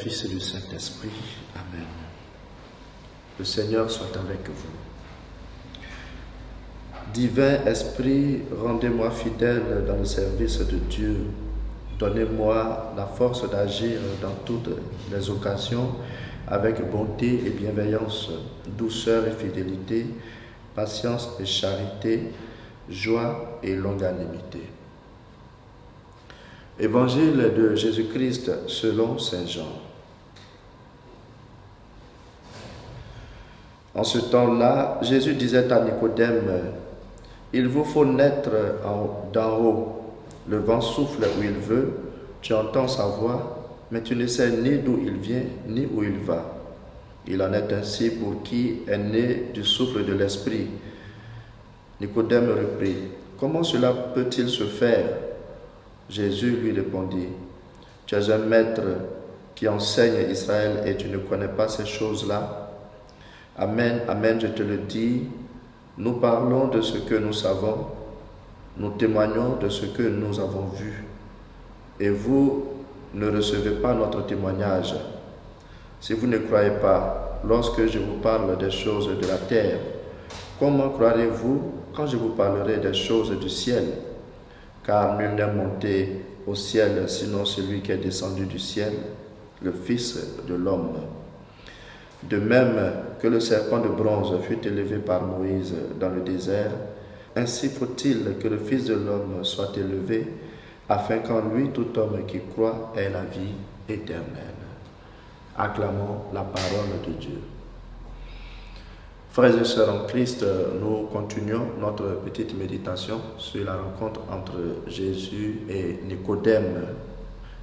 Fils et du Saint-Esprit. Amen. Le Seigneur soit avec vous. Divin Esprit, rendez-moi fidèle dans le service de Dieu. Donnez-moi la force d'agir dans toutes les occasions avec bonté et bienveillance, douceur et fidélité, patience et charité, joie et longanimité. Évangile de Jésus-Christ selon saint Jean. En ce temps-là, Jésus disait à Nicodème, « Il vous faut naître d'en haut. Le vent souffle où il veut, tu entends sa voix, mais tu ne sais ni d'où il vient, ni où il va. Il en est ainsi pour qui est né du souffle de l'Esprit. » Nicodème reprit, « Comment cela peut-il se faire ?» Jésus lui répondit, « Tu es un maître qui enseigne Israël et tu ne connais pas ces choses-là? Amen, amen, je te le dis, nous parlons de ce que nous savons, nous témoignons de ce que nous avons vu, et vous ne recevez pas notre témoignage. Si vous ne croyez pas lorsque je vous parle des choses de la terre, comment croirez-vous quand je vous parlerai des choses du ciel? Car nul n'est monté au ciel sinon celui qui est descendu du ciel, le Fils de l'homme. De même que le serpent de bronze fut élevé par Moïse dans le désert, ainsi faut-il que le Fils de l'homme soit élevé, afin qu'en lui tout homme qui croit ait la vie éternelle. Acclamons la parole de Dieu. Frères et sœurs en Christ, nous continuons notre petite méditation sur la rencontre entre Jésus et Nicodème,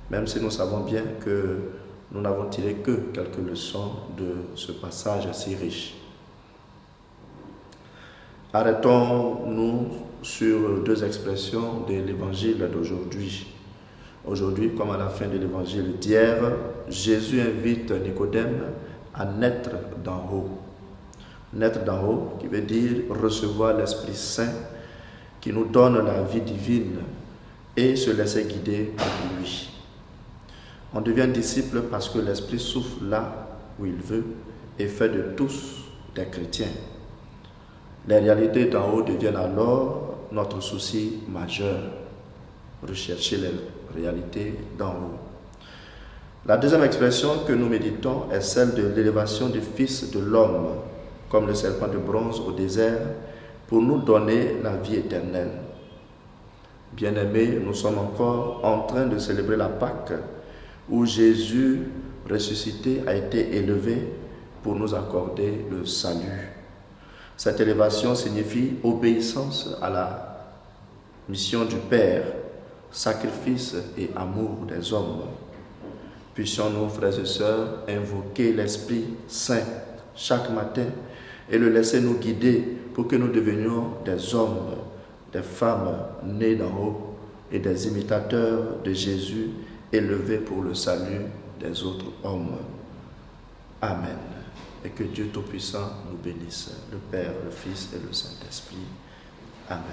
même si nous savons bien que nous n'avons tiré que quelques leçons de ce passage si riche. Arrêtons-nous sur deux expressions de l'évangile d'aujourd'hui. Aujourd'hui, comme à la fin de l'évangile d'hier, Jésus invite Nicodème à naître d'en haut. Naître d'en haut, qui veut dire recevoir l'Esprit Saint qui nous donne la vie divine et se laisser guider par lui. On devient disciple parce que l'Esprit souffle là où il veut et fait de tous des chrétiens. Les réalités d'en haut deviennent alors notre souci majeur. Rechercher les réalités d'en haut. La deuxième expression que nous méditons est celle de l'élévation du Fils de l'homme, comme le serpent de bronze au désert, pour nous donner la vie éternelle. Bien-aimés, nous sommes encore en train de célébrer la Pâque, où Jésus ressuscité a été élevé pour nous accorder le salut. Cette élévation signifie obéissance à la mission du Père, sacrifice et amour des hommes. Puissions-nous, frères et sœurs, invoquer l'Esprit Saint chaque matin et le laisser nous guider pour que nous devenions des hommes, des femmes nés d'en haut et des imitateurs de Jésus élevés pour le salut des autres hommes. Amen. Et que Dieu Tout-Puissant nous bénisse, le Père, le Fils et le Saint-Esprit. Amen.